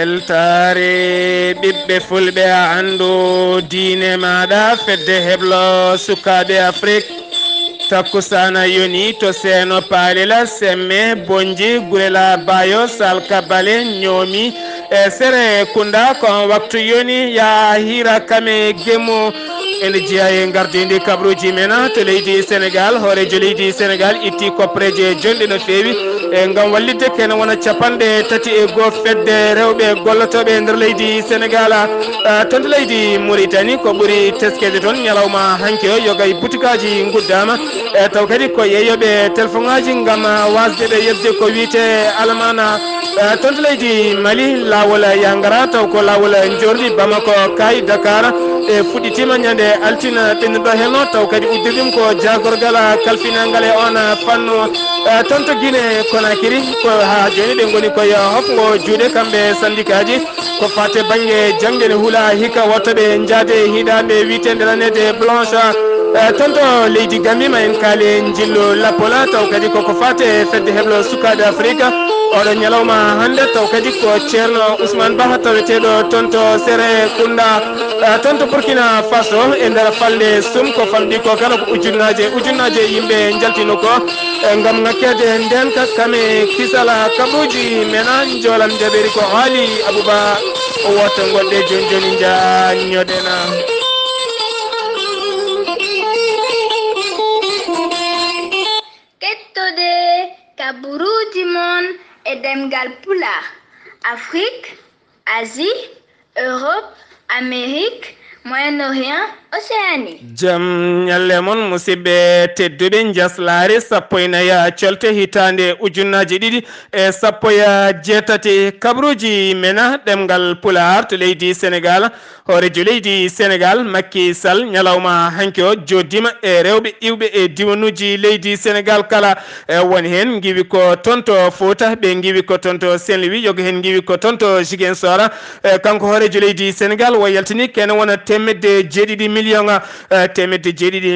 weltare ɓiɓɓe fulɓe andu diine maɗa fedde heblo sukaɓe Afrique takkusana yoni to seeno paalila semme bonji gurela bayo salka bale ñoomi e sere kunda ko waktu yoni ya hira kame gemo ene jeeya e gardidi kabruji mena to leydi Sénégal hoorejo leydi Sénégal itti koppreje jonɗe no feewi e ngam wallidde kene wona capanɗe tati e goho fedde rewɓe gollotoɓe nder leydi Sénégal tonto leydi Mauritanie ko ɓuuri teskede toon ñalawma hanki o yogay butikaji guddama e taw kadi ko yeeyoɓe téléphone ngaji ngam wasdeɓe yebde ko wiyete almana tonto leydi Mali lawol yangara taw ko lawol jordi Bamako Kay Dakar e fuɗɗitima ñande altina ɓennuɗo henno taw kadi uddirdima ko jagorgal kalfinangal e on fanno tonto Guinée Conakry ko ha joni ɓe goni koye hofgo juuɗe kamɓe syndicat ji ko fate banggue jangde huula hikka wottoɓe jaade hiɗande witende lanede blanche tonto leydi Gambie ma en kaali jillu lappola taw kadi koko fate fedde heblo sukaɓe Afrique oɗo ñalawma hande taw kadi ko ceerno Ousmane Ba taweteɗo tonto Sere Kunda tonto Burkina Faso e nder falde sum ko famɗi ko kala ko ujunnaje yimɓe jaltino ko ngam ngakkede nden kame kisala kaɓuji mena jolam jaɓeri ko haali Abouba o wotta goɗɗe joni joni jañoɗena kettode kaɓuruji mon e demgal pulaar Afrique, Asie, Europe, Amérique, Moyen-Orient, Océanie. Jam nyalle mon musidɓe tedduɓe jaslare sappo e naya colte hitande ujunnaje ɗiɗi e sappo e jeetati kabruji mena ɗemgal pulaar to leydi Sénégal hoorejo leydi Sénégal Macky Sall ñalawma hanki o joddima e rewɓe iwɓe e diwanuji leydi Sénégal kala woni hen giwi ko tonto Fouta ɓe giwi ko tonto Saint-Louis yogo hen giwi ko tonto Ziguinchor kanko hoorejo leydi Sénégal wo yaltini kene wona temedde jeeɗiɗi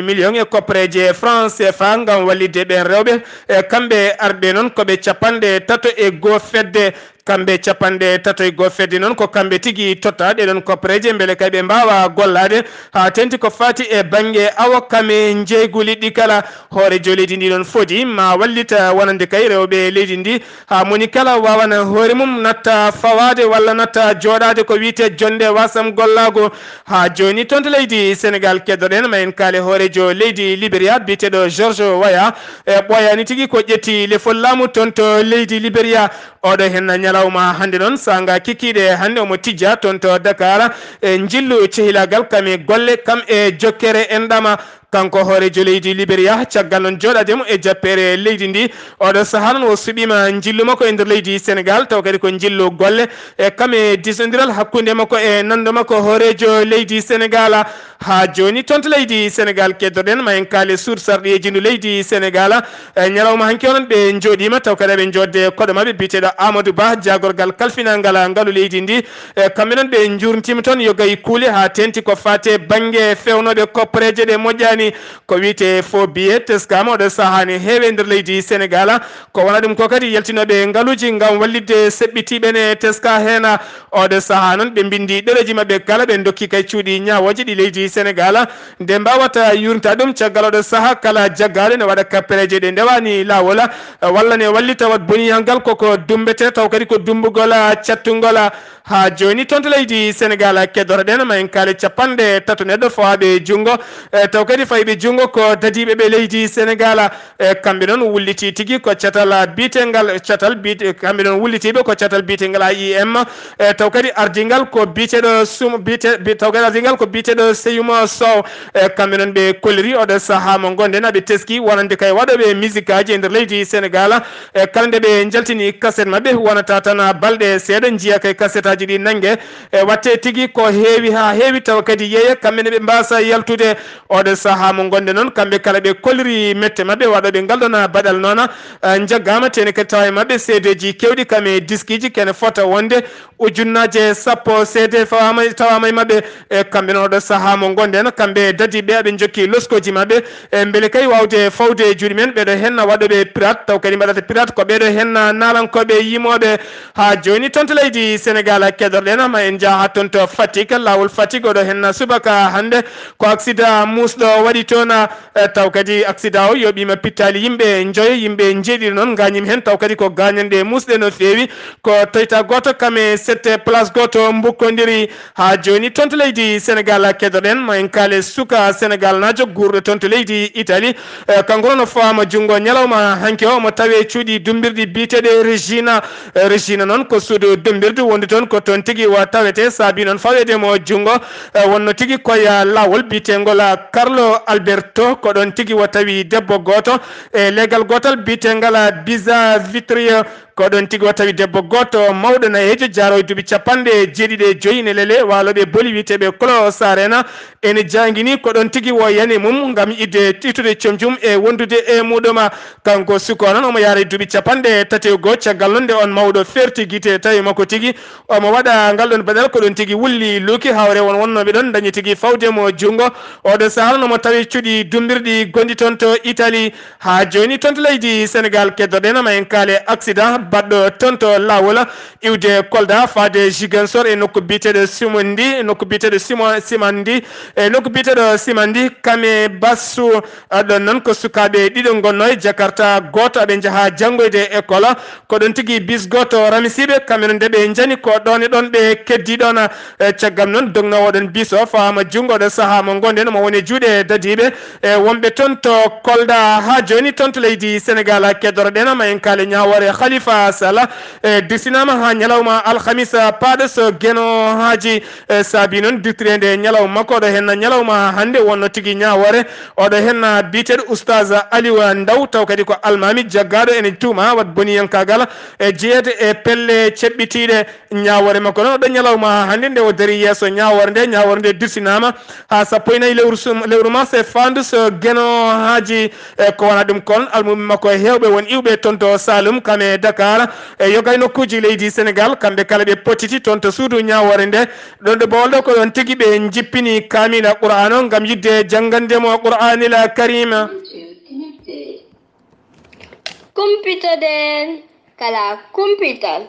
million e koppareje France CFA ngam wallidde ɓen rewɓe kamɓe arɓe noon koɓe capanɗe tato e goho fedde kamɓe capanɗe tato e goho fedde noon ko kamɓe tigui totta ɗeɗon koppareje beele kay ɓe mbawa gollade ha tenti ko fati e banggue awo kame jeygu liɗɗi kala hoorejo leydi ndi ɗon foodi ma wallita wonande kay rewɓe leydi ndi ha moni kala wawana hoore mum natta fawade walla natta joɗade ko wiyete jonde wasam gollago ha joni tonto leydi Sénégal keddoɗen ma en kaale hoorejo leydi Libéria biteɗo George Weah e ɓoyani tigui ko ƴetti lefol laamu tonto leydi Libéria oɗo hen ñalawma hande noon sanga kikkiɗe hande omo tijja tonto Dakar e jillu cehilagal kami golle kam e jokkere enɗama kanko hoorejo leydi Libéria caggal noon joɗademo e jappere leydi ndi oɗo saaha noon o suɓima jillu makko e nder leydi Sénégal taw kadi ko jillu golle e kame disodiral hakkude makko e nando makko hoorejo leydi Sénégal ha joni tonto leydi Sénégal keddoɗen ma en kaali sursarɗiyeji ndu leydi Sénégal ñalawma hanki onon ɓe joɗima taw kadi ɓe jodde koɗo mabɓe biteɗo Amadou Ba jagorgal kalfinangal ngaalu leydi ndi kamɓe noon ɓe jurtima toon yo gayi kuule ha tenti ko fate banggue fewnoɓe koppareje ɗe moƴƴani ko wiyete faux billet teskama oɗo sahani heewe nder leydi Sénégal ko wona ɗum ko kadi yaltinoɓe ngaaluji ngam wallidde seɓɓitiɓene teska hen oɗo saaha noon ɓe bindi ɗereji mabɓe kala ɓe dokki kay cuuɗi ñawoje ɗi leydi Sénégal nde mbawata yurnta ɗum caggal oɗo saaha kala jaggaɗo ne waɗa kappereje ɗe ndewani lawol walla ne wallita wat boniyangal koko dumbete taw kadi ko dumbugol cattugol ha joni tonto leydi Sénégal keddotoɗen ma en kaali capanɗe tato neɗɗo fawaɓe junggo taw kadi fayiɓe junggo ko dadiɓe ɓe leydi Sénégal kamɓe noon wulliti tigui ko catal bitengal kamɓe noon wullitiɓe ko catal bitengal AIM taw kadi ardingal ko biteɗo taw kadi ardingal ko biteɗo Seyuma Sow kamɓe noon ɓe kolliri oɗo saaha mo gonɗen aɓe teski wonande kay waɗoɓe musique aji e nder leydi Sénégal kala nde ɓe jaltini cassette mabɓe wonata tan balɗe seeɗa jiiya kay cassette aji ɗi nanggue watte tigui ko heewi ha heewi taw kadi yeeya kamɓene ɓe mbasa yaltude oɗo saaha saha mo gonde non kambe kala be kolri mette mabbe wado be galdona badal nona jaggama tene ke taw mabbe sedeji kewdi kame diskiji ken fota wonde ujunnaje sappo sede fawama tawama mabbe kambe no do saha mo gonde no kambe dadi be be jokki loskoji mabbe mbele kay wawde fawde juri men be do henna wado be pirate taw kadi badata pirate ko be do henna nalan ko be yimobe ha joni tonto leydi Sénégal kedorɗen ma en jaha ton to Fatick lawol Fatick oɗo henna subaka hande ko accident musɗo waɗi toon taw kadi accident o yoɓima pittali yimɓe joyo yimɓe jeeɗiɗi noon gañim hen taw kadi ko gañande musɗe no fewi ko toyta goto kame 7 place goto mbukkodiri ha joni tonto leydi Sénégal kedorɗen ma en kaale suka Sénégal najo gurɗo tonto leydi Italie kanko noon no fawama junggo ñalawma hanke o mo tawe cuuɗi dumbirɗi biteɗe Regina noon ko suudu dumbirdu wondi toon ko toon tigui wa tawete saabi noon fawede mo junggo wonno tigui koye lawol bitengol Carlo Alberto ko ɗon tigui wa tawi debbo goto e legal gotal bitengal Bisa Vitrio ko ɗon tigui wa tawi debbo goto mawɗo nayejo jaro duuɓi capanɗe jeeɗiɗe joyi ne lele waloɓe boli witeɓe Kolo Sarena ene jangguini ko ɗon tigui wo yani mum gam itude comjum e wondude e muɗuma kanko suko noon omo yaara duuɓi capanɗe tati go caggal noon nde on mawɗo ferti guite tawi makko tigui omo waɗa ngal ɗon baɗal ko ɗon tigui wulli luuki hawre won wonnoɓe ɗon dañi tigui fawde mo junggo oɗo sahal nomo tawi cuuɗi dumbirɗi gondi toon to Italie ha joni toon to leydi Sénégal keddoɗen ma en kaale accident baɗɗo toon to lawol iwde Kolda faade Ziguinchor e nokku biteɗo Simandi nokku biteɗo Simandi e nokku biteɗo Simandi kame bassu ɗon noon ko sukaɓe ɗiɗo gonno e Jakarta goto aɓe jaaha janggoyde école ko ɗon tigui bis goto ramisiɓe kamɓe nde ɓe jani ko ɗon e ɗon ɓe keddi ɗon caggam noon dognowo ɗon bis o fawama junggo ɗo saaha mo gonden mo woni juuɗe dadiɓe e wonɓe toon to Kolda ha joni toon to leydi Sénégal keddoroɗen ma en kaale ñawore Khalifa Sall dirsinama ha ñalawma alhamisa paɗo so gueno haji saabi noon dirtirede ñalawma makko oɗo henna ñalawma hande wonno tigui ñawore oɗo henna biteɗo oustaz Aliou Ndaw taw kadi ko almami jaggaɗo ene tuuma wat boniyankagal e jeeyede e pelle ceɓɓitiɗe ñawore makko noon oɗo ñalawma hande nde o dari yesso ñawore nde dirsinama ha sappo e nayyi lewru mars e fandu so gueno haji ko wona ɗum kon almumi makko hewɓe won iwɓe toon to Saloum kame Dakar e yogay nokkuji leydi Sénégal kamɓe kala ɓe potiti toon to suudu ñawore nde ɗon ɗo bawol ɗo ko ɗon tigui ɓe jippini kamila Qur'an o gam yidde janggandemo Qur'anil Karima kumpitoɗen kala kumpital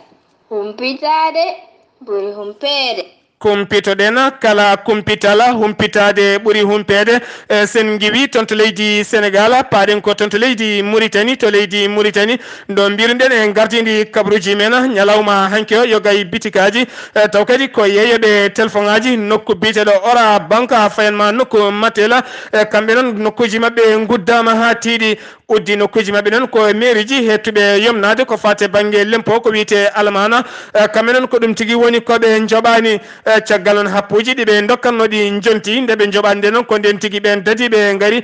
humpitade ɓuri humpede kumpitoɗen kala kumpitala humpitade ɓuuri humpede sen giwi toon to leydi Sénégal paaɗen ko toon to leydi Mauritanie ɗo mbiruɗen e gardidi kabruji men ñalawma hanke o yogay bitikaji taw kadi ko yeeyoɓe téléphone aji nokku biteɗo ora banque ha fayanma nokku matela kamɓe noon nokkuji mabɓe guddama ha tiiɗi uddi nokkuji mabɓe noon ko mairie ji hettuɓe yomnade ko fate banggue lempo ko wiyete almana kamɓe noon ko ɗum tigui woni koɓe joɓani caggal noon happuji ɗiɓe dokkannoɗi jonti ndeɓe joɓani nde noon ko nden tigui ɓen dadi ɓe gaari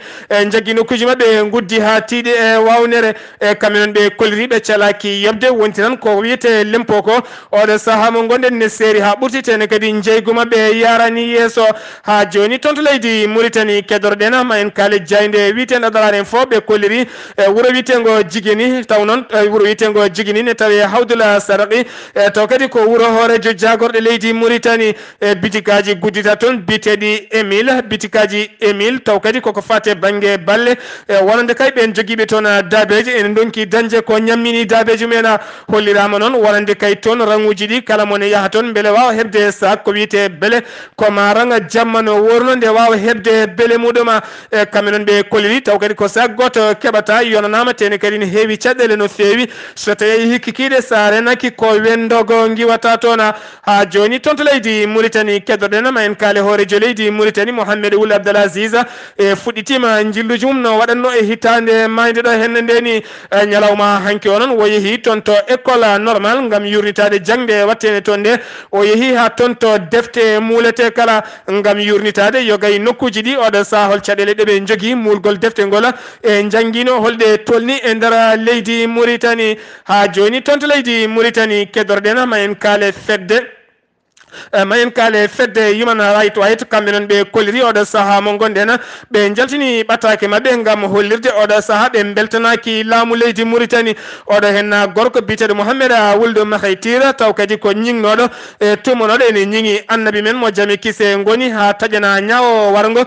jaggui nokkuji mabɓe guddi ha tiiɗi e wawnere kamɓe noon ɓe kolliriɓe calaki yobde wonti tan ko wiyete lempo ko oɗo saaha mo gonɗen ne seeri ha ɓurtitene kadi jeygu mabɓe yarani yesso ha joni toon to leydi Mauritanie keddoroɗen ma en kaale jayde wiyeten ɗaɗararen fo ɓe kolliri wuuro wiyetego Jigini taw noon wuuro wiyetego Jigini ne tawi Hawdula Saraki taw kadi ko wuuro hoorejo jagorɗo leydi Mauritanie bitikaji guddita toon biteɗi Émile taw kadi koko fate banggue balle wonande kay ɓen joguiɓe toon dabeji ene donki dañde ko ñammini dabeji mumen hollirama noon wonande kay toon ranguji ɗi kala mone yaaha toon beele wawa hebde sac ko wiyete beele koma ranga jamma no worno nde wawa hebde beele muɗum kamɓe noon ɓe kolliri taw kadi ko sac goto keɓata yonanama tene kadi ne heewi caɗɗele no fewi so tawi hikkikiɗe sa renaki ko wendogo giwata toon ha joni toon to leydi Mauritanie keddoɗen ma en kaale hoorejo leydi Mauritanie Mohamed Ould Abdel Aziz e fuɗɗitima jilluji mum no waɗanno e hitande mayde ɗo henne ndeni ñalawma hanki o noon o yeehi toon to école normal gam yurnitade jangde wattene toon nde o yeehi ha toon to defte muulete kala gam yurnitade yogay nokkuji ɗi oɗo sahol caɗele ɗeɓe jogui mulgol defte ngol e jangguino holde tolni e nder leydi Mauritanie ha joni toon to leydi Mauritanie keddorɗen ma en kaale fedde mayen kale fedde human right white kamɓe noon ɓe koliri oɗo saaha mo gonɗen ɓe jaltini ɓatake mabɓe gam hollirde oɗo saaha ɓe beltanaki laamu leydi Mauritanie oɗo hen gorko biteɗo Mouhamed Wuld Makhaytira taw kadi ko ñingnoɗo e tumonoɗo ene ñingi annabi men mo jami kise goni ha taƴana ñawo wargo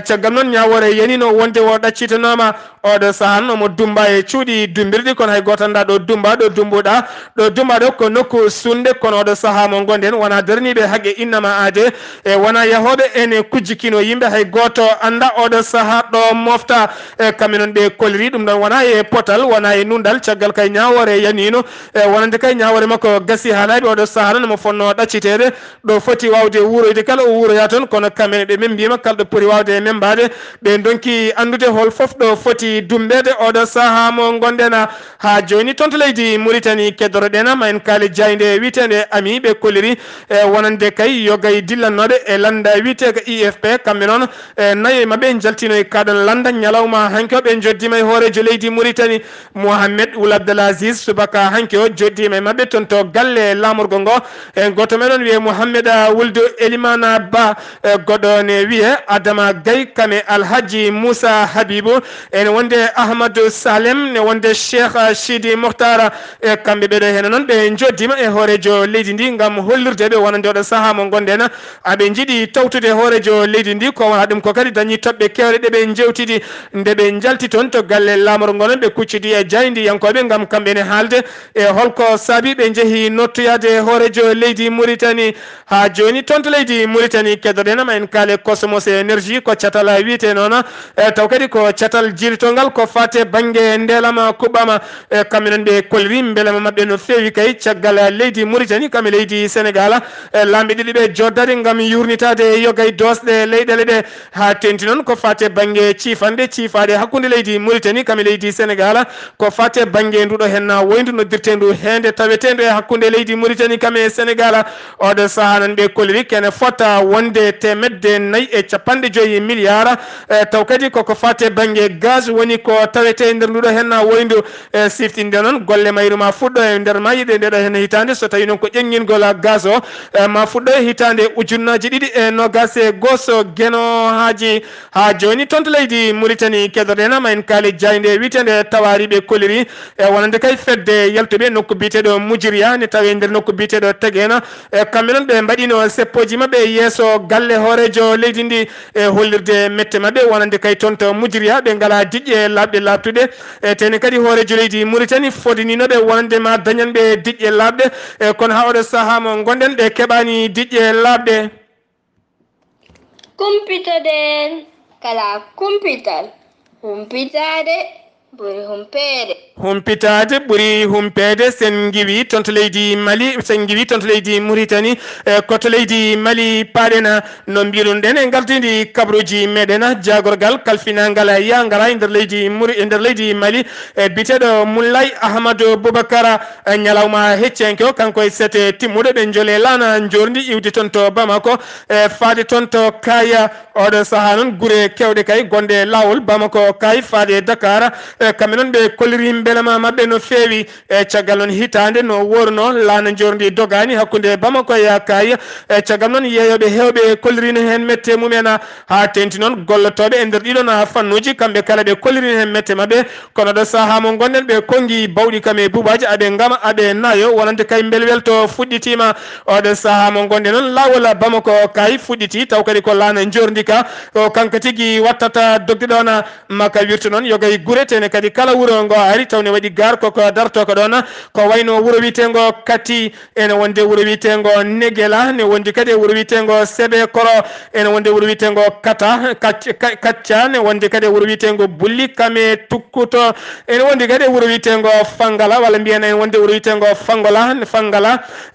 caggal noon ñawore yanino wonde o ɗaccitanoma oɗo saaha omo dumba e cuuɗi dumbirɗi kono hay goto anda ɗo dumba ɗo dumbuɗa ɗo dumba ɗo ko nokku sunde kono oɗo saaha mo gonɗen wona darniɓe haqqe innama ade e wona yahoɓe ene kujjikino yimɓe hay goto anda oɗo saaha ɗo mofta kamɓe noon ɓe koliri ɗum ɗon wona e potal wona e nundal caggal kay ñawore yanino e wonande kay ñawore makko gasi ha laaɓi oɗo saaha noon mo fonno ɗaccitede ɗo foti wawde wuroyde kala o wuroya toon kono kamɓene ɓe membima kala ɗo poti wawde membade ɓe donki andude hol foof ɗo foti dumbede oɗo saaha mo gonɗen ha joni toon to leydi Mauritanie keddoroɗen ma en kaali jayde witende ami ɓe koliri e wonande kay yogay dillannoɓe e landa witeko IFP kamɓe noon e nayi mabɓe jaltino e kaɗon landa ñalawma hanke o ɓe joddima e hoorejo leydi Mauritanie Mohamed Ould Abdel Aziz subaka hanke o joddima e mabɓe toon to galle lamorgo ngo e goto meɗon wiye Mouhamed Wuld Elimana Ba goɗɗo ne wiye Adama Gaye kame Alhaji Moussa Habibou ene wonde Ahmadou Salem ne wonde Cheikh Sidi Mokhtar e kamɓe ɓeɗo hen noon ɓe joddima e hoorejo leydi ndi gam hollirdeɓe wonande oɗo saaha mo gonɗen aɓe jiiɗi tawtude hoorejo leydi ndi ko wona ɗum ko kadi dañi toɓɓe kewɗe ɗeɓe jewtidi nde ɓe jalti toon to galle lamorgo ngo noon ɓe kuccidi e jaydi yankoɓe gam kamɓene haalde e holko saabi ɓe jeehi nottoyade hoorejo leydi Mauritanie ha joni toon to leydi Mauritanie keddoɗenama en kaale Cosmos énergie ko catal wiite noon taw kadi ko catal jirtogal ko fate banggue ndelama kuɓɓama kamɓe noon ɓe koliri beelama mabɓe no fewi kay caggal leydi Mauritanie kamɓe leydi Sénégal lamɓe ɗiɗi ɓe joddade gam yurnitade yogay dosɗe leyɗele ɗe ha tenti noon ko fate banggue ciifade hakkude leydi Mauritanie kamɓe leydi Sénégal ko fate banggue nduɗo hen woyndu noddirtendu hende tawetendu e hakkude leydi Mauritanie kamɓe Sénégal oɗo saaha nan ɓe koliri kene fota wonde 450 milliards taw kadi koko fate banggue gaz woni ko tawete nder nduɗo hen woyndu siftinde noon golle mayruma fuɗɗo e nder mayiɗe ndeɗo hen hitande so tawi noon ko ƴeŋngingol gaz o ma fuɗɗo e hitande ujunnaji ɗiɗi e nogas e goso gueno haji ha joni toon to leydi Mauritanie keddoɗen ma en kaali jayde witende tawariɓe koliri e wonande kay fedde yaltuɓe nokku biteɗo Mujiriya ne tawi nder nokku biteɗo Tegena e kamɓe noon ɓe mbaɗino seppoji mabɓe yeeso galle hoorejo leydi ndi e hollirde mette mabɓe wonande kay toon to Mujiriya ɓe ngala diƴƴe labɗe labtude e tene kadi hoorejo leydi Mauritanie fodininoɓe wonande ma dañanɓe diƴƴe labɗe e kono ha oɗo saaha mo gonɗen ɓe keɓani diƴƴe labɗe kumpitoɗen kala kumpital humpitade ɓuri humpede humpitade ɓuuri humpede sen giwi toon to leydi Mali sen giwi toon to leydi Mauritanie koto leydi Mali paɗen no mbiɗon ɗen e gardidi kabruji meɗen jagorgal kalfinagal yangara e nder leydi Mali e biteɗo Moulay Ahmadou Boubacara ñalawma heccenke o kanko e sete timmuɗo ɓe joole lana jordi iwde toon to Bamako e faade toon to Kaya oɗo saaha noon guure kewɗe kay gonɗe lawol Bamako kay faade Dakar kamɓe noon ɓe kolliri belama mabɓe no fewi e caggal noon hitande no worno lana jordi dogani hakkude Bamako e Kaya e caggal noon yeeyoɓe hewɓe kollirino hen mette mumen ha tenti noon gollotoɓe e nder ɗiɗon fannuji kamɓe kala ɓe kollirino hen mette mabɓe kono ɗo saaha mo gonɗen ɓe kongi bawɗi kam e bubaji aɓe gama aɓe nayo wonande kay belwel to fuɗɗitima oɗo saaha mo gonɗe noon lawol Bamako kay fuɗɗiti taw kadi ko lana jordi ka o kanko tigui wattata dogde ɗon makka wirtu noon yogay guretene kadi kala wuuro ngo ari tawne waɗi gar koko darto ko ɗon ko wayno wuuro witego Kati ene wonde wuuro witego Negela ne wondi kadi wuuro witego Sebe Koro ene wonde wuuro witego Kacca ne wondi kadi wuuro witego Bulli Kame Tukkuto ene wondi kadi wuuro witego Fangala walla mbiyen ene wonde wuuro witego Fangala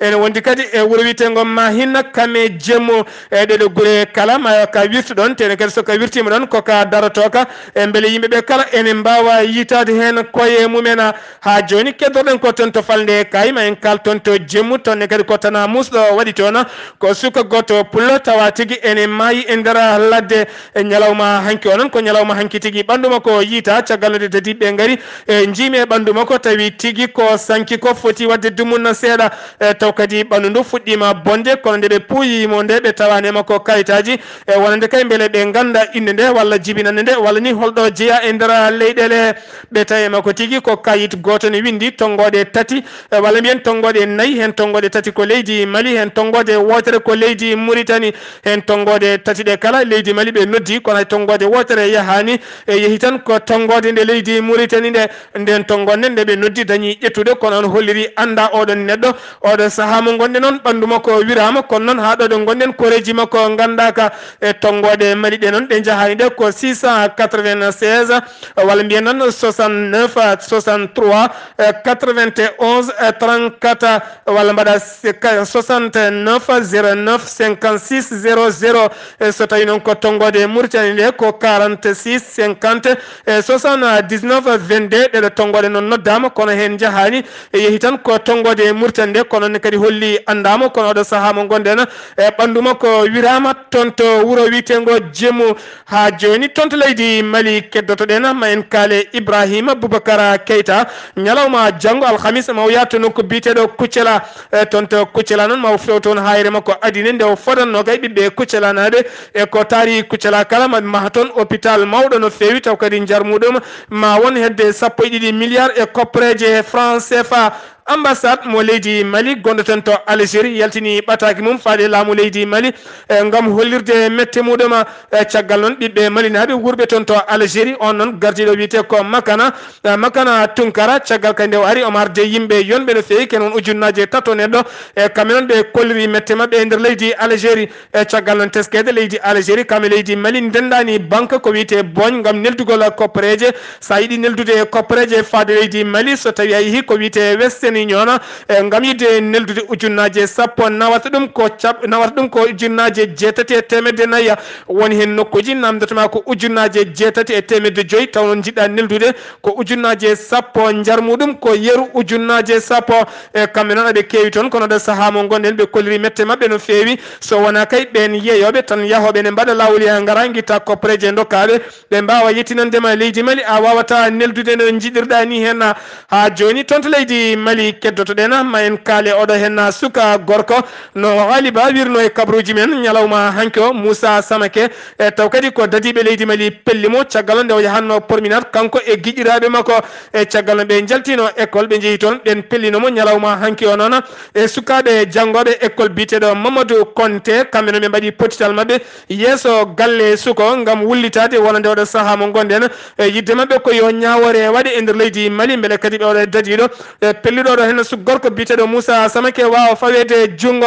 ene wondi kadi e wuuro witego Mahina Kame Jemmo e ɗeɗo guure kala ma ka wirtu ɗon tene kadi soka wirtima ɗon koka darotoka e beele yimɓeɓe kala ene mbawa yitade hen koye mumena ha joni keddoɗen ko ton to falde kayma en kal ton to jemmu tonne kadi ko tana musɗo waɗi toon ko suka goto pullo tawa tigi ene maayi e nder ladde ñalawma hanki onon ko ñalawma hanki tigi ɓandu makko yiita caggalnude dediɓe ngari e jiimi e ɓandu makko tawi tigi ko sanki ko foti wadde dumunna seeɗa taw kadi ɓandu ndu fuɗɗima bonde kono nde ɓe puuyimo nde ɓe tawani makko kayitaji e wonande kay beele ɓe ganda inde nde walla jibinande nde walla ni holɗo jeeya e nder leyɗele ɓe tawi makko tigi ko kayit goto ne windi tongoɗe tati walla mbiyen tongoɗe nayyi hen tongoɗe tati ko leydi Mali hen tongode wotere ko leydi Mauritanie hen tongode tati ɗe kala leydi Mali ɓe noddi kono hay tongode wotere yahani e yeehi tan ko tongode nde leydi Mauritanie nde nden tongonde nde ɓe noddi dañi ƴettude kono on holliri anda oɗon neɗɗo oɗo saaha mo gonɗen noon ɓandu makko wirama kono noon ha ɗo ɗo gonɗen koreji makko gandaka e tongode Mali ɗe noon ɗe jahani ɗe ko 696 walla mbiyen noon 69 63 91 34 walla mbaɗa 69 09 56 00 so tawi noon ko tongode Mauritanie nde ko 46 50 79 22 ɗeɗo tongode noon noddama kono hen jahani yeehi tan ko tongode Mauritanie nde kono ne kadi holli andama kono oɗo saaha mo gonɗen e ɓandu makko wirama toon to wuuro witego Jemmu ha joni toon to leydi Mali keddotoɗen ma en kaale Ibrahima Boubacara Keita ñalawma janggo alhamis maw yatto nokko biteɗo Kuccela toon to Kuccela noon maw few toon hayre makko adine nde o fodanno kay ɓiɓɓe Kuccela naɓe e ko taari Kuccela kala maha toon hôpital mawɗo no fewi taw kadi jarmuɗum ma won hedde 12 milliards e koppreje franc CFA ambassade mo leydi Mali gonɗo ton to Algérie yaltini ɓataki mum faade laamu leydi Mali gam hollirde mette muɗum caggal noon ɓiɓɓe Mali naɓe wurɓe ton to Algérie on noon gardiɗo wiyete ko Makana Tunkara caggal kadi nde o ari omo arde yimɓe yonɓe no fewi ken on ujunnaje tato neɗɗo e kamɓe noon ɓe kolliri mette mabɓe e nder leydi Algérie e caggal noon teskede leydi Algérie kamɓe leydi Mali ndendani banque ko wiyete boñ gam neldugol koppareje sa yiiɗi neldude koppareje faade leydi Mali so tawi a yeehi ko wiyete Western Union gam yidde neldude ujunnaje sappo nawata ɗum ko ujunnaje 7,400 woni hen nokkuji namdotoma ko ujunnaje 7,500 taw noon jiɗɗa neldude ko ujunnaje sappo jarmuɗum ko yeru ujunnaje sappo e kamɓe noon aɓe kewi toon kono ɗo saaha mo gonɗen ɓe kolliri mette mabɓe no fewi so wona kay ɓen yeeyoɓe tan yahoɓe ne mbaɗa lawol ha gara guitta koppareje dokkaɓe ɓe mbawa yettinandema leydi Mali a wawata neldude no jiɗirɗa ni hen ha joni toon to leydi Mali keddotoɗen ma en kaale oɗo hen suka gorko no aliba wirno e kabruji men ñalawma hanki o Moussa Samake e taw kadi ko dadiɓe leydi Mali pellimo caggal nde o yahanno promenade kanko e guiƴiraɓe makko e caggal no ɓe jaltino école ɓe jeehi toon ɓen pellinomo ñalawma hanki o noon e sukaɓe janggoɓe école biteɗo Mamadou Konté kamɓe no ɓe mbaɗi potital mabɓe yeeso galle suko gam wullitade wonande oɗo saaha mo gonɗen e yidde mabɓe ko yo ñawore waɗe e nder leydi Mali beele kadi ɓe oɗo dadiɗo pelliɗo ɗo hen gorko biteɗo Moussa Samake wawa fawede jungo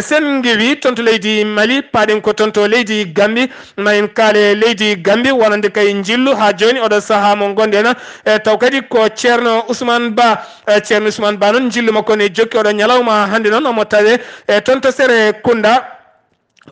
sen giwi toon to leydi Mali paɗen ko toon to leydi Gambie ma en kaale leydi Gambie wonande kay jillu ha joni oɗo saaha mo gonɗen taw kadi ko ceerno Ousmane Ba noon jillu makko ne jokki oɗo ñalawma hande noon omo tawe toon to Sere Kunda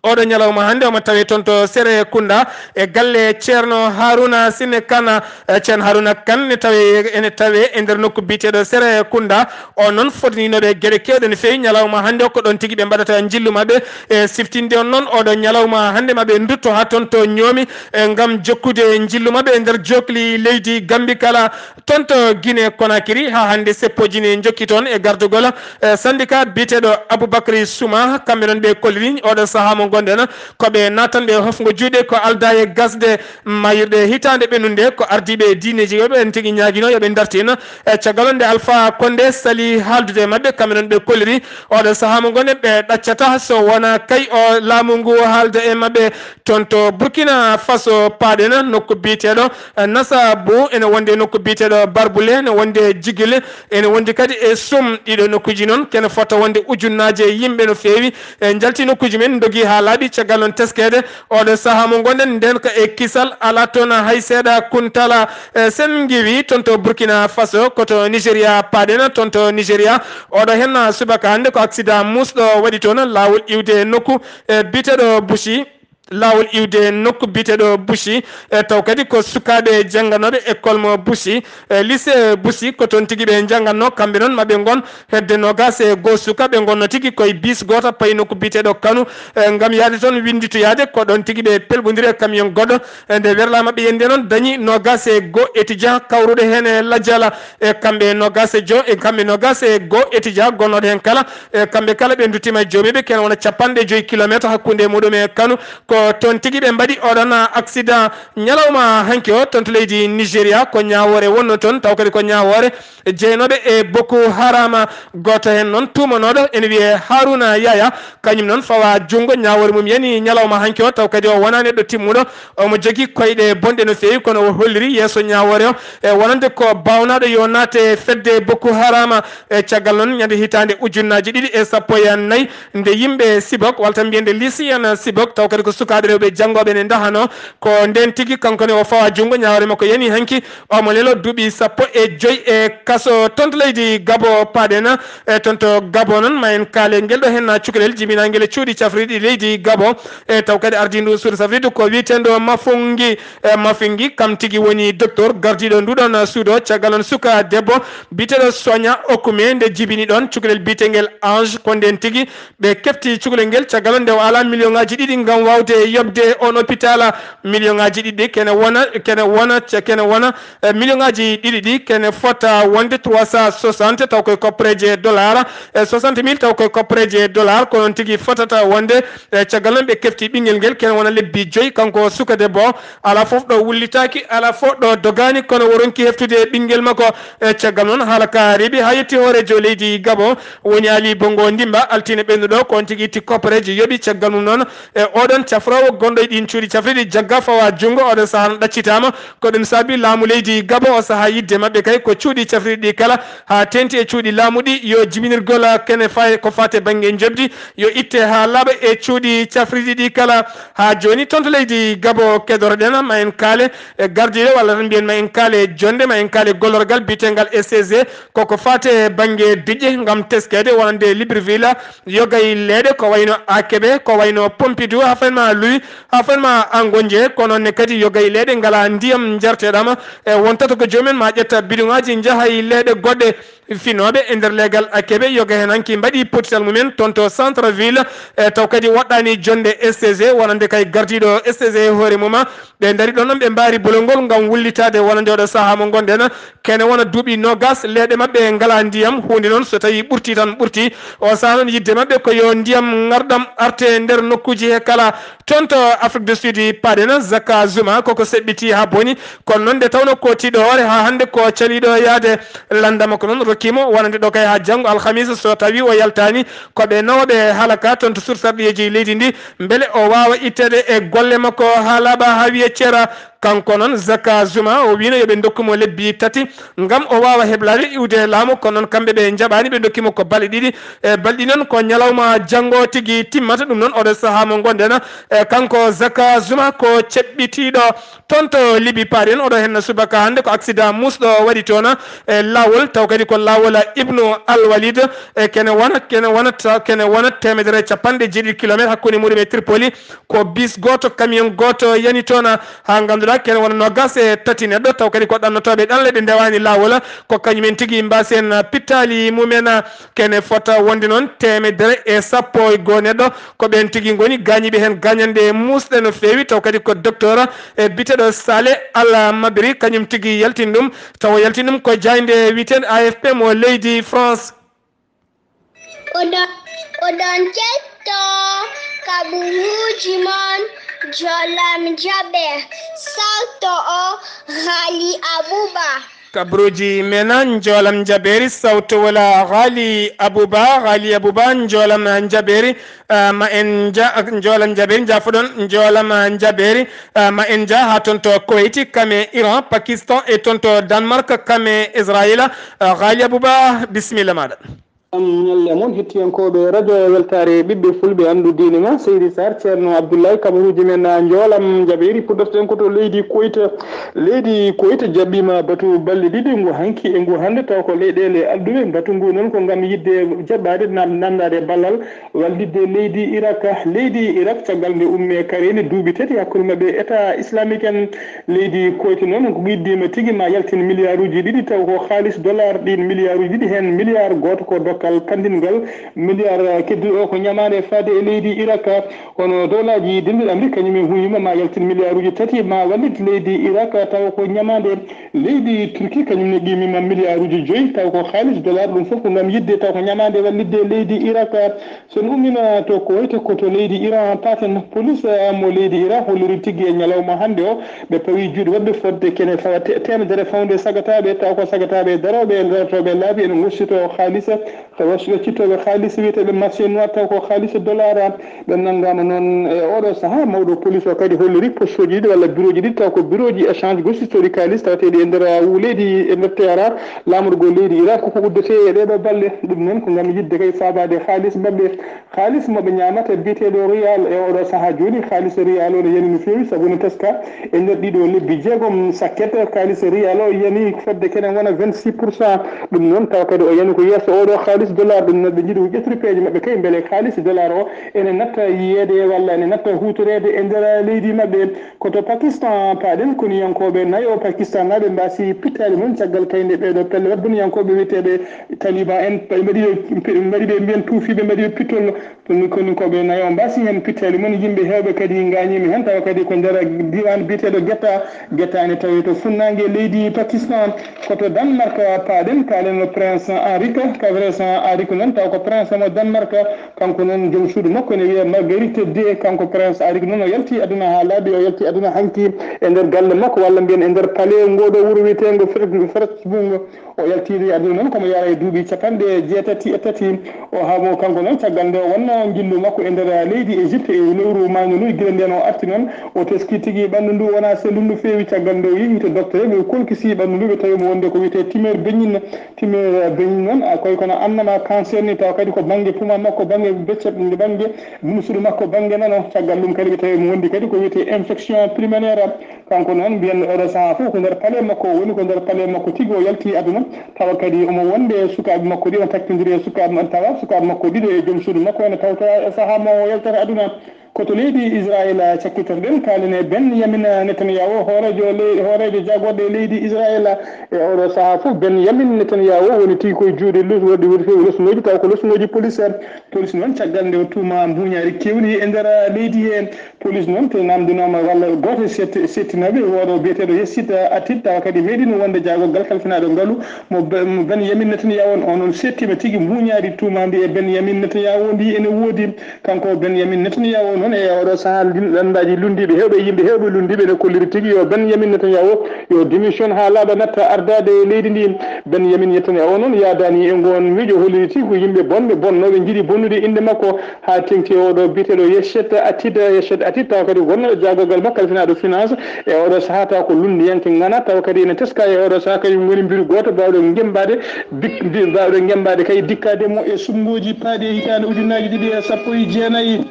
oɗo ñalawma hande omo tawi toon to Sere Kunda e galle ceerno Haruna Sine Kane ceerno Haruna Kane ene tawe e nder nokku biteɗo Sere Kunda on noon fotninoɓe gueɗe kewɗe no fewi ñalawma hande ko ɗon tigui ɓe mbaɗata jillu mabɓe e siftinde on noon oɗo ñalawma hande maɓe dutto ha toon to ñoomi gam jokkude jillu mabɓe e nder jokli leydi Gambie kala toon to Guinée Conakry ha hande seppoji ne jokki toon e gardugol syndicat biteɗo Aboubacry Souma kamɓe noon ɓe kolliri oɗo saaha mo gonɗen koɓe natanɓe hofgo juuɗe ko alda e gasde mayirɗe hitande ɓennude ko ardiɓe diineji yoɓe en tigui ñaguino yoɓe dartina e caggal nde Alpha Condé sali haaldude mabɓe kamɓe noon ɓe kolliri oɗo saaha mo gonɗen ɓe ɗaccata so wona kay o laamu ngu haalda e mabɓe toon to Burkina Faso paaɗen nokku biteɗo Nassabou ene wonde nokku biteɗo Barboulé ene wonde Djiguil ene wondi kadi e Soum ɗiɗo nokkuji noon kene fota wonde ujunnaje yimɓe no fewi e jalti nokkuji men dogui ha laaɓi caggal noon teskede oɗo saaha mo gonɗen nden ko e kisal ala toon hay seeɗa kuntala sen giwi toon to Burkina Faso koto Nigéria paaɗen toon to Nigéria oɗo hen subaka hande ko accident musɗo waɗi toon lawol iwde nokku biteɗo Bouchi lawol iwde nokku biteɗo Bushi taw kadi ko sukaɓe jangganoɓe école mo Bushi lycée Bushi ko toon tigui ɓe jangganno kamɓe noon maɓe gon hedde nogas e go suka ɓe gonno tigui koye bis goto payi nokku biteɗo Kanu gam yaade toon winditoyade ko ɗon tigui ɓe pelɓodiri e camion goɗɗo nde werlamaɓe yende noon dañi nogas e go étudiant kawruɗo hen e lajjala e kamɓe nogas e jo e kamɓe nogas e go étudiant gonnoɗo hen kala kamɓe kala ɓe duttima e jomiɓe ken wona 50 kilométre hakkude muɗum e Kanu ko toon tigui ɓe mbaɗi oɗon accident ñalawma hanki o toon to leydi Nigéria ko ñawore wonno toon taw kadi ko ñawore jeeynoɓe e Boko Haram goto hen noon tumanoɗo ene wiye Haruna Yaya kañum noon fawa junggo ñawore mum yani ñalawma hanki o taw kadi o wona neɗɗo timmuɗo omo jogui koyɗe bonɗe no fewi kono o holliri yesso ñawore o e wonande ko bawnaɗo yo naate fedde Boko Haram e caggal noon ñande hitande ujunnaji 214 nde yimɓe Sibok walta mbiyende lycéen Sibok taw kadi ko sukaɓe rewɓe janggoɓe ne dahano ko nden tigui kankone o fawa junggo ñawore makko yani hanki omo lelo duuɓi 15 e kaso tonto leydi Gabo paɗen e tonto Gabo noon ma en kaale guel ɗo hen cukalel jibinaguel e cuuɗi cafriɗi leydi Gabo e taw kadi ardindu suudu safridu ko witendo Mafungi kam tigui woni docteur gardiɗo nduɗon suudu o caggal on suka debbo biteɗo Sonia Okume nde jibini ɗon cukalel biteguel Ange ko nden tigui ɓe kefti cukalel nguel caggal on nde o ala million ngaji 2 gam wawde yobde on hôpital million ngaji 2 kene wona million ngaji 2 ɗi kene fota wonde 360 taw koye koppreje dollar 60.000 taw koye koppreje dollar ko non tigui fotata wonde caggal non ɓe kefti ɓinguel nguel kene wona lebbi 5 kanko suka debbo ala foof ɗo wullitaki ala foof ɗo dogani kono woronki heftude ɓinguel makko caggal noon haala ka reeɓi ha yetti hoorejo leydi Gabo woni Ali Bongo Ndimba altine ɓennuɗo ko on tigui itti koppreje yooɓi caggal mum noon e oɗon cafrowo gonɗo e ɗin cuuɗi cafriɗi jagga fawa junggo oɗon saaha no ɗaccitama ko ɗum saabi laamu leydi Gabo o saaha yidde mabɓe kay ko cuuɗi cafriɗi ɗi kala ha tenti e cuuɗi laamu ɗi yo jibinirgol kene fay ko fate banggue jobdi yo itte ha laaɓa e cuuɗi cafriɗi ɗi kala ha joni toon to leydi Gabo kedoroɗen ma en kaale e gardiɗo walla tan mbiyen ma en kaale jonde ma en kaale gollorgal bitegal SCG koko fate banggue diƴƴe gam teskede wonande Libreville yogay leeɗe ko wayno Akeɓe ko wayno Pompidou ha fanma Louis ha fanma Angonje kono ne kadi yogay leeɗe ngala ndiyam jarteɗama e wontata ko jomumen ma ƴetta bidongaji jaahay leeɗe goɗɗe finoɓe e nder leegal Akeɓe yoga hen hanki mbaɗi potital mumen toon to centre ville e taw kadi waɗɗani jonde STG wonande kay gardiɗo STG hoore muma ɓe daari ɗon noon ɓe mbaari bolongol gam wullitade wonande oɗo saaha mo gonɗen kene wona duuɓi nogas leeɗe mabɓe ngala ndiyam hunde noon so tawi ɓurti tan ɓurti o saaha noon yidde mabɓe ko yo ndiyam garɗam arte nder nokkuji he kala toon to Afrique du Sud paɗen Zaka Zuma koko seɓɓiti ha boni kono noon nde tawno ko tiɗo hoore ha hande ko caliɗo yaade landama ko noon rokkimo wonande ɗo kay ha janggo alhamisa so tawi o yaltani koɓe nawoɓe haalaka toon to sursarɗiyeji leydi ndi beele o wawa ittede e golle makko ha laaɓa ha wiye ceera kanko noon Zaka Zuma o wino yoɓe dokkimo lebbi 3 gam o wawa heblade iwde laamu kono noon kamɓe ɓe jaɓani ɓe dokkimo ko balɗe 2 e balɗi noon ko ñalawma janggo tigui timmata ɗum noon oɗo saaha mo gonɗen e kanko Zaka Zuma ko ceɓɓitiɗo toon to Libi paɗen oɗo hen subaka hande ko accident musɗo waɗi toon e lawol taw kadi ko lawol Ibnu Al Walid e kene wona 150 kilométre hakkude muɗum e Tripoli ko bis goto camion goto yani toon ha ganduɗa kene wona nogas e 3 neɗɗo taw kadi ko ɗannotoɓe ɗanle ɗe ndewani lawol ko kañumen tigui mbasen pittali mumen kene fota wonde noon 110 neɗɗo ko ɓen tigui goni gañiɓe hen gañande musɗe no fewi taw kadi ko docteur e biteɗo Saleh Al Mabri kañum tigui yaltin ɗum taw yaltin ɗum ko jayde witen AFP mo leydi France oɗon ketto kaɓuruji mon jolam jaɓe salto o Ghali Abouba kabruji menan jolam jaberi sawto wala Ghali Abouba jolam jaberi ma en jolam jaberi jafoɗon jolam jaberi ma en ha toon to Kuwait kame Iran Pakistan e toon to Danemark kame Israël Ghali Abouba bisimilla maɗa ñalle moon hettiyankoɓe radio weltare ɓiɓɓe fulɓe andu diine ma seydi sar ceerno abdoulaye kamaruji men joolam jaɓeri puɗɗorten koto leydi koyta jaɓɓima batu balɗe ɗiɗi ngu hanki e ngu hande taw ko leyɗele adduɓe batu ngu noon ko gam yidde jaɓɓade namdade ballal wallidde leydi irak caggal nde umme kareni duuɓi tati hakkude mabɓe état islamique en leydi koyta noon ko yiddima tigui ma yaltin milliard uji ɗiɗi taw ko haaliss dollar ɗin milliard uji ɗiɗi hen milliard goto ko dokkal kandingal milliard keddiɗo o ko ñamade fade e leydi irak hono dowlaji dendiɗi amérique kañumen huyima ma yaltin milliard uji tati ma wallit leydi irak taw ko ñamade leydi turquie kañumne qimima milliard uji 5 taw ko haaliss dollar ɗum foof ko gam yidde taw ko ñamade wallidde leydi irak son ummima to ko woyte koto leydi iran paten police mo leydi irak holliri tigui e ñalawma hande o ɓe pawi juuɗe wabɓe fodde kene fawa temedere fawde sagataɓe taw ko sagataɓe daroɓe darotoɓe laabi ene gossito haalisa tawa cittoɓe haalis wiyeteɓe marché noir taw ko haalis dollar ɓe nanggama noon e oɗo saaha mawɗo police o kadi holliri poste uji ɗiɗi walla bureau ji ɗiɗi taw ko bureau ji échange gossitoɗi kalis tawateɗi e nder leydi e nder tera lamourgo leydi irak koko uddete e ɗeɗo balɗe ɗum noon ko gam yidde kay fabade haalis mabɓe haalis moɓe ñamata biyeteɗo royal e oɗo saaha joni haalis royal o ne yani no fewi saabu ne teska e nder ɗiɗo lebbi jeegom sakket haalis royal o yani fodde kenen wona 26% ɗum noon tawa kadi o yani ko yesso oɗo haalis dollar ɗum noon ɓe jiiɗi ko ƴettripeje mabɓe kay beele haalis dollar o ene natta yiyede walla ene natta hutorede e nder leydi mabɓe koto pakistan paaɗen koniyankoɓe nayo pakistan naɓe mbasi pittade moon caggal kayde ɓeɗo pelle wabbuniyankoɓe wiyeteɓe taliban en ɓe mbaɗiɓe mbiyen tuufiɓe mbaɗiɓe pittol koninkoɓe nayo mbasi hen pittade moon yimɓe hewɓe kadi gañimi hen tawa kadi ko nder diwan biyeteɗo guetta ene tawi to funnague leydi pakistan koto danemark paaɗen kalen prince henrique noon taw ko prince mo danemark kanko noon joom suudu makko ne wiye marguerite de kanko prince henrique noon o yalti aduna ha laaɓi o yalti aduna hanki e nder galle makko walla mbiyen e nder palais ngoɗo wuuro wiyetego Strasbourg o yaltiri aduna noon komo yara e duuɓi capanɗe 63 o hamo kanko noon caggal nde o wonno jillu makko e nder leydi égypte e lewru magnunuy guila nden o arti noon o teski tigui ɓandu ndu wona sellu ndu fewi caggal nde o yehi to docteur ɓe kolkisi ɓandu ndu ɓe tawi mo wonde ko wiyete Timer Benin noon koy kono annama cancer ni taw kadi ko banggue puma makko banggue becce banggue musudu makko banggue nano caggal ɗum kadi ɓe tawi mo wondi kadi ko wiyete infection pulmonaire kanko noon mbiyen oɗo saaha fof ko nder palais makko woni ko nder palais makko tigui o yalti aduna tawa kadi omo wonde sukaɓe makko ɗi o takkidiri e sukaɓe makko ɗiɗo e joom suudu makko ene tawta e saaha mo yaltata aduna koto leydi israël cakkitoɗen kalene Benyamin Netanyahu hoorejo jagorɗo e leydi israël e oɗo saaha fof Benyamin Netanyahu woni tigui koye juuɗe wodi fewi losnoji taw ko losnoji police noon caggal nde tuma mbuñari kewni e nder leydi he police noon to namdinoma walla goto settinaɓe oɗo biyeteɗo Yessit Atid tawa kadi meeɗino wonde jagorgal kalfinaɗo ngaalu mo Benyamin Netanyahu on noon settima tigui mbuñari tuma mbi e Benyamin Netanyahu ndi ene woodi kanko Benyamin Netanyahu noon e oɗo saaha landaji lundiɓe hewɓe yimɓe hewɓe lundiɓe ne kolliri tigui yo Benyamin Netanyahu yo démission ha laaɓa natta ardade leydi ndi Benyamin Netanyahu noon yadani e gon miijo holliri tigui ko yimɓe bonnoɓe jiiɗi bonnude inde makko ha tengti oɗo biteɗo Yessit Atid taw kadi gonnoɗo jagorgal makko kalfinaɗo finance e oɗo saaha taw ko lundiyanke ngana taw kadi ene teska e oɗo saaha kadi woni mbiru goto bawɗo gembade kay dikkade mo e sumgoji paaɗi e hitande ujunaji 2019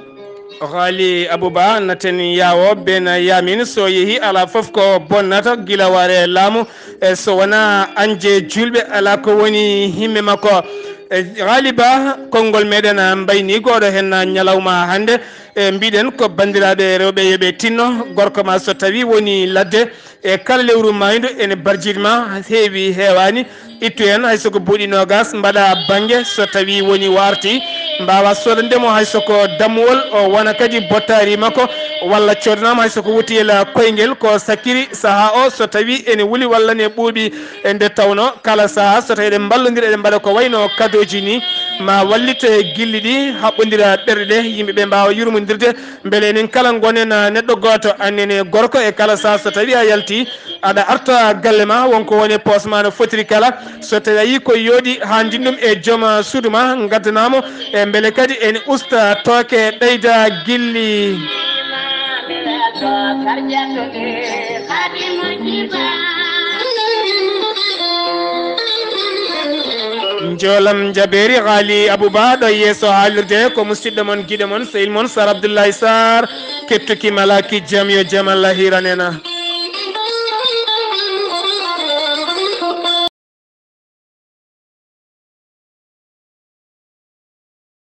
Ghali Abouba naten yawo ben yamin so yehi ala fof ko bonnata gila ware laamu so wona anje julɓe ala ko woni himme makko Ghali Ba konngol meɗen mbayni goɗo hen ñalawma hande mbiɗen ko bandiraɓe rewɓe yoɓe tinno gorko ma so tawi woni ladde e kala lewru maydu ene barjidma heewi hewani ittu hen haysoko buuɗi nogas mbaɗa banggue so tawi woni warti mbawa sodandemo haysoko dammuwol o wona kadi bottari makko walla codanama haysoko wutiyel koyguel ko sakkiri saaha o so tawi ene wuuli walla ne ɓuuɓi nde tawno kala saaha so tawi eɗen mballodira eɗen mbaɗa ko wayno kadoji ni ma wallite guilli ɗi haɓɓodira ɓerɗe ɗe yimɓeɓe mbawa yurmodirde beele enen kala gonen neɗɗo goto annene gorko e kala saaha so tawi a yalti aɗa arta galle ma wonko woni poos ma no fotiri kala so tawi a yi ko yooɗi ha jinɗum e joom suudu ma gaddanamo e beele kadi ene usta tooke ɗeyda guilli jolam jaberi ghali abouba ɗo yeeso haalirde ko musidɗo mon guiɗo mon sehil mon sar abdoullahi sar kettuki malaki jaam yo jaam Allah hiranena